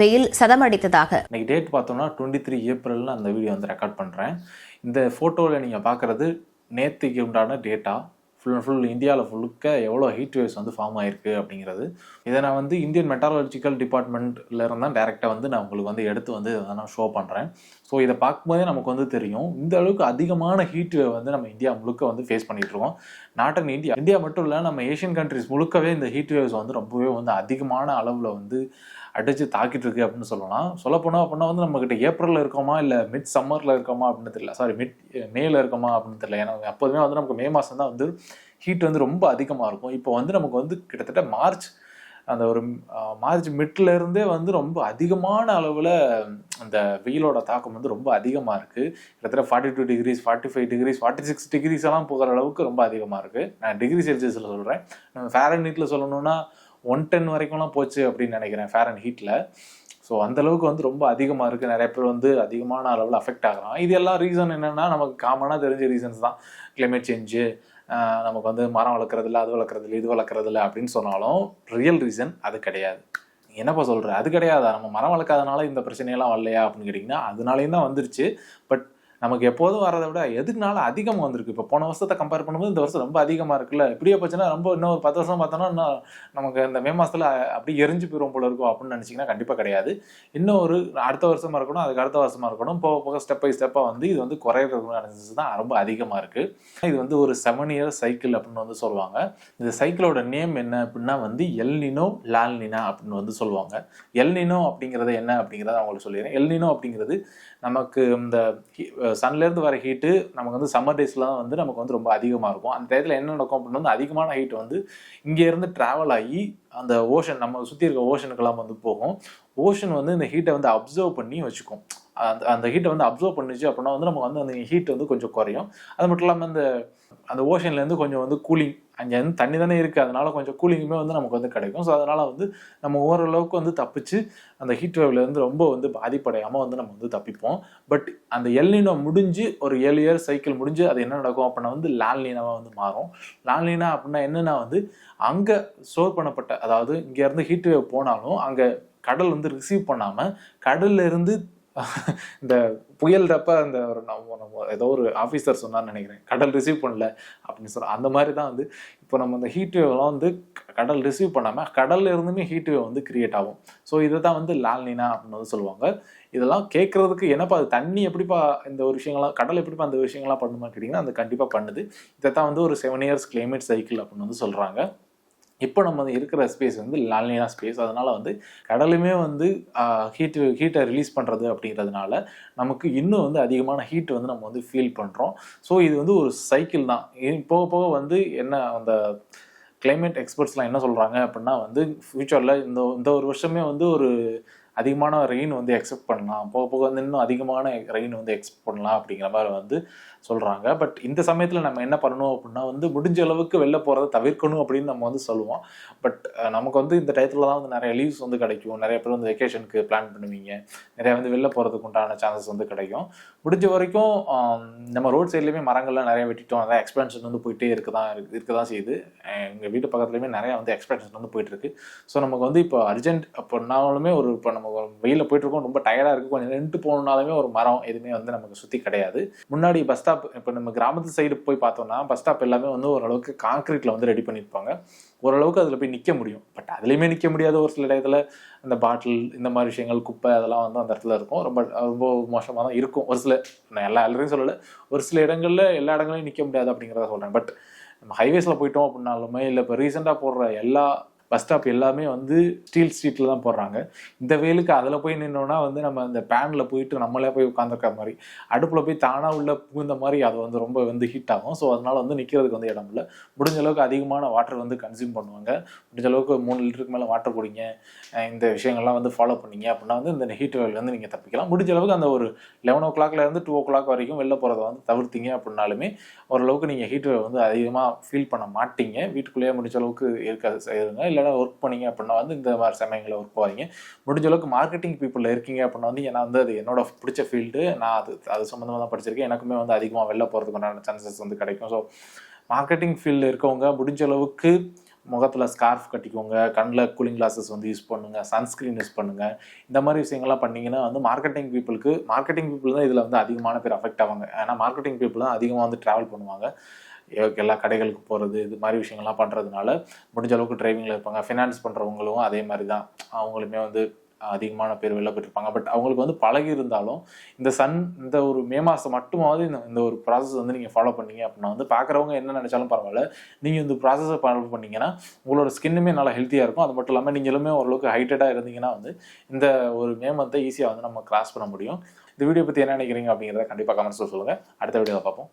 வெயில் சதமடித்ததாக. இன்னைக்கு டேட் பார்த்தோம்னா 23 ஏப்ரல்னு அந்த வீடியோ வந்து ரெக்கார்ட் பண்ணுறேன். இந்த ஃபோட்டோவில் நீங்கள் பார்க்குறது நேற்றுக்கு உண்டான டேட்டா. ஃபுல் அண்ட் ஃபுல் இந்தியாவில் ஃபுல்லுக்க எவ்வளோ ஹீட் வேவ்ஸ் வந்து ஃபார்ம் ஆயிருக்கு அப்படிங்கிறது. இதை நான் வந்து இந்தியன் மெட்டாலஜிக்கல் டிபார்ட்மெண்ட்டில் இருந்தால் டேரெக்டாக வந்து நான் உங்களுக்கு வந்து எடுத்து வந்து இதை நான் ஷோ பண்ணுறேன். ஸோ இதை பார்க்கும்போதே நமக்கு வந்து தெரியும் இந்த அளவுக்கு அதிகமான ஹீட் வேவ் வந்து நம்ம இந்தியா முழுக்க வந்து ஃபேஸ் பண்ணிகிட்டு இருக்கோம். நாட் இன் இந்தியா மட்டும் இல்லை, நம்ம ஏஷியன் கண்ட்ரிஸ் முழுக்கவே இந்த ஹீட் வேவ்ஸ் வந்து ரொம்பவே வந்து அதிகமான அளவில் வந்து அடித்து தாக்கிட்டு இருக்கு அப்படின்னு சொல்லலாம். சொல்லப்போனால் அப்படின்னா வந்து நம்மக்கிட்ட ஏப்ரலில் இருக்கோமா இல்லை மிட் சம்மரில் இருக்கோமா அப்படின்னு தெரியல, மிட் மேல இருக்கோமா அப்படின்னு தெரியல. ஏன்னா எப்போதுமே வந்து நமக்கு மே மாதம் தான் வந்து ஹீட் வந்து ரொம்ப அதிகமாக இருக்கும். இப்போ வந்து நமக்கு வந்து கிட்டத்தட்ட மார்ச் மிட்ல இருந்தே வந்து ரொம்ப அதிகமான அளவில் அந்த வெயிலோட தாக்கம் வந்து ரொம்ப அதிகமாக இருக்குது. கிட்டத்தட்ட 42 டிகிரிஸ் 45 டிகிரிஸ் 46 டிகிரிஸ் எல்லாம் போகிற அளவுக்கு ரொம்ப அதிகமாக இருக்குது. நான் டிகிரி செல்சியஸில் சொல்கிறேன். நம்ம ஃபேரன்ஹீட்டில் சொல்லணும்னா 110 வரைக்கும்லாம் போச்சு அப்படின்னு நினைக்கிறேன் ஃபேரன்ஹீட்டில். ஸோ அந்தளவுக்கு வந்து ரொம்ப அதிகமாக இருக்குது. நிறைய பேர் வந்து அதிகமான அளவில் அஃபெக்ட் ஆகிறான். இது எல்லாம் ரீசன் என்னென்னா நமக்கு காமனாக தெரிஞ்ச ரீசன்ஸ் தான். கிளைமேட் சேஞ்சு, நமக்கு வந்து மரம் வளர்க்குறதில்ல, அது வளர்க்குறதில்ல, இது வளர்க்குறதில்ல அப்படின்னு சொன்னாலும் ரியல் ரீசன் அது கிடையாது. என்னப்பா சொல்கிற, அது கிடையாதா? நம்ம மரம் வளர்க்காதனால இந்த பிரச்சனையெல்லாம் வரலையா அப்படின்னு கேட்டிங்கன்னா அதனாலேயும் தான் வந்துருச்சு. பட் நமக்கு எப்போதும் வரதை விட எதுக்குனால அதிகமாக வந்திருக்கு. இப்போ போன வருஷத்தை கம்பேர் பண்ணும்போது இந்த வருஷம் ரொம்ப அதிகமாக இருக்குல்ல. இப்படியே போச்சுன்னா ரொம்ப இன்னும் ஒரு 10 வருஷம் பார்த்தோன்னா இன்னும் நமக்கு இந்த மே மாதத்தில் அப்படி எரிஞ்சு போயிடும் போல இருக்கும் அப்படின்னு நினச்சிங்கன்னா கண்டிப்பாக கிடையாது. இன்னும் ஒரு அடுத்த வருஷமாக இருக்கணும், அதுக்கு அடுத்த வருஷமாக இருக்கணும், போக போக ஸ்டெப் பை ஸ்டெப்பாக வந்து இது வந்து குறையிறது தான் ரொம்ப அதிகமாக இருக்குது. இது வந்து ஒரு 7 இயர் சைக்கிள் அப்படின்னு வந்து சொல்லுவாங்க. இந்த சைக்கிளோட நேம் என்ன அப்படின்னா வந்து எல்னினோ லால்னினா அப்படின்னு வந்து சொல்லுவாங்க. எல்னினோ அப்படிங்கிறது என்ன அப்படிங்கிறத அவங்களுக்கு சொல்லிடுறேன். எல்னினோ அப்படிங்கிறது நமக்கு இந்த சன்லேருந்து வர ஹீட்டு நமக்கு வந்து சம்மர் டேஸ்லாம் வந்து நமக்கு வந்து ரொம்ப அதிகமாக இருக்கும். அந்த டயத்தில் என்ன நடக்கும் அப்படின்னா வந்து அதிகமான ஹீட் வந்து இங்கேருந்து ட்ராவல் ஆகி அந்த ஓஷன், நம்ம சுற்றி இருக்க ஓஷனுக்கெல்லாம் வந்து போகும். ஓஷன் வந்து இந்த ஹீட்டை வந்து அப்சர்வ் பண்ணி வச்சுக்கும். அந்த ஹீட்டை வந்து அப்சர்வ் பண்ணிச்சு அப்படின்னா வந்து நமக்கு வந்து அந்த ஹீட் வந்து கொஞ்சம் குறையும். அது மட்டும் இல்லாமல் அந்த ஓஷன்லேருந்து கொஞ்சம் வந்து கூலிங், அங்கே வந்து தண்ணி தானே இருக்குது, அதனால கொஞ்சம் கூலிங்குமே வந்து நமக்கு வந்து கிடைக்கும். ஸோ அதனால் வந்து நம்ம ஓரளவுக்கு வந்து தப்பிச்சு அந்த ஹீட் வேவ்லேருந்து ரொம்ப வந்து பாதிப்படையாமல் வந்து நம்ம வந்து தப்பிப்போம். பட் அந்த எல்னினோ முடிஞ்சு ஒரு 7 இயர் சைக்கிள் முடிஞ்சு அது என்ன நடக்கும் அப்படின்னா வந்து லால்னினாவாக வந்து மாறும். லால்னினா அப்படின்னா என்னென்னா வந்து அங்கே ஸ்டோர் பண்ணப்பட்ட, அதாவது இங்கேருந்து ஹீட் வேவ் போனாலும் அங்கே கடல் வந்து ரிசீவ் பண்ணாமல் கடல்ல இருந்து இந்த புயல்றப்ப அந்த ஒரு நம்ம ஏதோ ஒரு ஆஃபீஸர் சொன்னான்னு நினைக்கிறேன், கடல் ரிசீவ் பண்ணல அப்படின்னு சொல்கிறோம். அந்த மாதிரி தான் வந்து இப்போ நம்ம இந்த ஹீட் வேவ்லாம் வந்து கடல் ரிசீவ் பண்ணாமல் கடல்ல இருந்துமே ஹீட் வேவ் வந்து கிரியேட் ஆகும். ஸோ இதை தான் வந்து லால்னினா அப்படின்னு வந்து சொல்லுவாங்க. இதெல்லாம் கேட்கறதுக்கு என்னப்பா அது தண்ணி எப்படிப்பா இந்த ஒரு விஷயங்கள்லாம், கடல் எப்படிப்பா அந்த விஷயங்கள்லாம் பண்ணுமா கேட்டிங்கன்னா அது கண்டிப்பாக பண்ணுது. இதை தான் வந்து ஒரு 7 இயர்ஸ் கிளைமேட் சைக்கிள் அப்படின்னு வந்து சொல்கிறாங்க. இப்போ நம்ம இருக்கிற ஸ்பேஸ் வந்து லால்னினா ஸ்பேஸ். அதனால் வந்து கடலுமே வந்து ஹீட்டை ரிலீஸ் பண்ணுறது அப்படிங்கிறதுனால நமக்கு இன்னும் வந்து அதிகமான ஹீட் வந்து நம்ம வந்து ஃபீல் பண்ணுறோம். ஸோ இது வந்து ஒரு சைக்கிள் தான். போக போக வந்து என்ன அந்த கிளைமேட் எக்ஸ்பர்ட்ஸ்லாம் என்ன சொல்கிறாங்க அப்படின்னா வந்து ஃப்யூச்சரில் இந்த ஒரு வருஷமே வந்து ஒரு அதிகமான ரெயின் வந்து எக்ஸ்பெக்ட் பண்ணலாம், போக போக வந்து இன்னும் அதிகமான ரெயின் வந்து எக்ஸ்பெக்ட் பண்ணலாம் அப்படிங்கிற மாதிரி வந்து சொல்கிறாங்க. பட் இந்த சமயத்தில் நம்ம என்ன பண்ணணும் அப்படின்னா வந்து முடிஞ்ச அளவுக்கு வெளில போகிறத தவிர்க்கணும் அப்படின்னு நம்ம வந்து சொல்லுவோம். பட் நமக்கு வந்து இந்த டயத்தில் தான் வந்து நிறைய லீவ்ஸ் வந்து கிடைக்கும். நிறைய பேர் வந்து வெக்கேஷனுக்கு பிளான் பண்ணுவீங்க, நிறைய வந்து வெளில போகிறதுக்கு உண்டான சான்சஸ் வந்து கிடைக்கும். முடிஞ்ச வரைக்கும் நம்ம ரோட் சைட்லேயுமே மரங்கள்லாம் நிறைய வெட்டிட்டோம், நிறைய எக்ஸ்பென்ஷன் வந்து போயிட்டே இருக்க தான் செய்யுது. எங்கள் வீட்டு பக்கத்துலேயுமே நிறையா வந்து எக்ஸ்பென்ஷன் வந்து போயிட்டுருக்கு. ஸோ நமக்கு வந்து இப்போ அர்ஜென்ட் அப்படின்னாலுமே இப்போ நம்ம வெயிலில் போயிட்டுருக்கோம், ரொம்ப டயர்டாக இருக்குது, கொஞ்சம் நின்று போகணுன்னாலுமே ஒரு மரம் எதுவுமே வந்து நமக்கு சுற்றி கிடையாது. முன்னாடி பஸ் ஸ்டாப், இப்போ நம்ம கிராமத்து சைடு போய் பார்த்தோம்னா பஸ் ஸ்டாப் எல்லாமே வந்து ஓரளவுக்கு கான்கிரீட்டில் வந்து ரெடி பண்ணியிருப்பாங்க. ஓரளவுக்கு அதில் போய் நிற்க முடியும். பட் அதுலேயுமே நிற்க முடியாத ஒரு சில இடத்துல அந்த பாட்டில், இந்த மாதிரி விஷயங்கள், குப்பை அதெல்லாம் வந்து அந்த இடத்துல இருக்கும். ரொம்ப ரொம்ப மோசமாக தான் இருக்கும். ஒரு சில, நான் எல்லாரையும் சொல்லலை, ஒரு சில இடங்களில் எல்லா இடங்களையும் நிற்க முடியாது அப்படிங்கிறத சொல்கிறேன். பட் நம்ம ஹைவேஸில் போயிட்டோம் அப்படின்னாலுமே இல்லை இப்போ ரீசெண்டாக போடுற எல்லா பஸ் ஸ்டாப் எல்லாமே வந்து ஸ்டீல் ஸ்ட்ரீட்டில் தான் போடுறாங்க. இந்த வெயிலுக்கு அதில் போய் நின்னோன்னா வந்து நம்ம இந்த பேனில் போயிட்டு நம்மளே போய் உட்காந்துருக்க மாதிரி, அடுப்பில் போய் தானாக உள்ள புகுந்த மாதிரி அது வந்து ரொம்ப வந்து ஹீட் ஆகும். ஸோ அதனால் வந்து நிற்கிறதுக்கு வந்து இடம் இல்லை. முடிஞ்ச அளவுக்கு அதிகமான வாட்டர் வந்து கன்சியூம் பண்ணுவாங்க. முடிஞ்ச அளவுக்கு 3 லிட்டருக்கு மேலே வாட்டர் குடிங்க. இந்த விஷயங்கள்லாம் வந்து ஃபாலோ பண்ணிங்க அப்படின்னா வந்து இந்த ஹீட் வேவ்லேருந்து நீங்கள் தப்பிக்கலாம். முடிஞ்ச அளவுக்கு அந்த ஒரு 11 o'clockலேருந்து 2 o'clock வரைக்கும் வெளில போகிறத வந்து தவிர்த்திங்க அப்படின்னாலுமே ஓரளவுக்கு நீங்கள் ஹீட் வேவ் வந்து அதிகமாக ஃபீல் பண்ண மாட்டீங்க. வீட்டுக்குள்ளேயே முடிஞ்ச அளவுக்கு இருக்காது செய்யுங்க. இல்லை ஒர்க் பண்ணீங்க அப்படின்னா வந்து இந்த மாதிரி சமயங்களில் ஒர்க் போவீங்க. முடிஞ்ச அளவுக்கு மார்க்கெட்டிங் பீப்புளில் இருக்கீங்க அப்படின்னா வந்து ஏன்னா வந்து அது என்னோட பிடிச்ச ஃபீல்டு, நான் அது சம்மந்தமாக தான் படிச்சிருக்கேன். எனக்குமே வந்து அதிகமாக வெளில போகிறதுக்குண்டான சான்சஸ் வந்து கிடைக்கும். ஸோ மார்க்கெட்டிங் ஃபீல்டில் இருக்கவங்க முடிஞ்ச அளவுக்கு முகத்தில் ஸ்கார்ஃப் கட்டிக்கோங்க, கண்ணில் கூலிங் கிளாஸஸ் வந்து யூஸ் பண்ணுங்கள், சன்ஸ்க்ரீன் யூஸ் பண்ணுங்கள். இந்த மாதிரி விஷயங்கள்லாம் பண்ணிங்கன்னா வந்து மார்க்கெட்டிங் பீப்புள் தான் இதில் வந்து அதிகமான பேர் அஃபெக்ட் ஆவாங்க. ஏன்னா மார்க்கெட்டிங் பீப்புள் தான் அதிகமாக வந்து ட்ராவல் பண்ணுவாங்க, எல்லா கடைகளுக்கு போகிறது, இது மாதிரி விஷயங்கள்லாம் பண்ணுறதுனால முடிஞ்ச அளவுக்கு டிரைவிங்கில் இருப்பாங்க. ஃபினான்ஸ் பண்ணுறவங்களும் அதே மாதிரி தான், அவங்களுமே வந்து அதிகமான பேர் வெளில போயிட்டுருப்பாங்க. பட் அவங்களுக்கு வந்து பழகி இருந்தாலும் இந்த ஒரு மே மாதம் மட்டுமாவது இந்த ஒரு ப்ராசஸ் வந்து நீங்கள் ஃபாலோ பண்ணீங்க அப்படின்னா வந்து பார்க்குறவங்க என்ன நினச்சாலும் பரவாயில்ல, நீங்கள் இந்த ப்ராசஸை ஃபாலோ பண்ணிங்கன்னா உங்களோட ஸ்கின்னுமே நல்லா ஹெல்த்தியாக இருக்கும். அது மட்டும் இல்லாமல் நீங்களுமே ஓரளவுக்கு ஹைட்டடாக இருந்தீங்கன்னா வந்து இந்த ஒரு மே மந்த்தை ஈஸியாக வந்து நம்ம கிராஸ் பண்ண முடியும். இந்த வீடியோ பற்றி என்ன நினைக்கிறீங்க அப்படிங்கிறத கண்டிப்பாக கமெண்ட்ஸில் சொல்லுங்கள். அடுத்த வீடியோவில் பார்ப்போம்.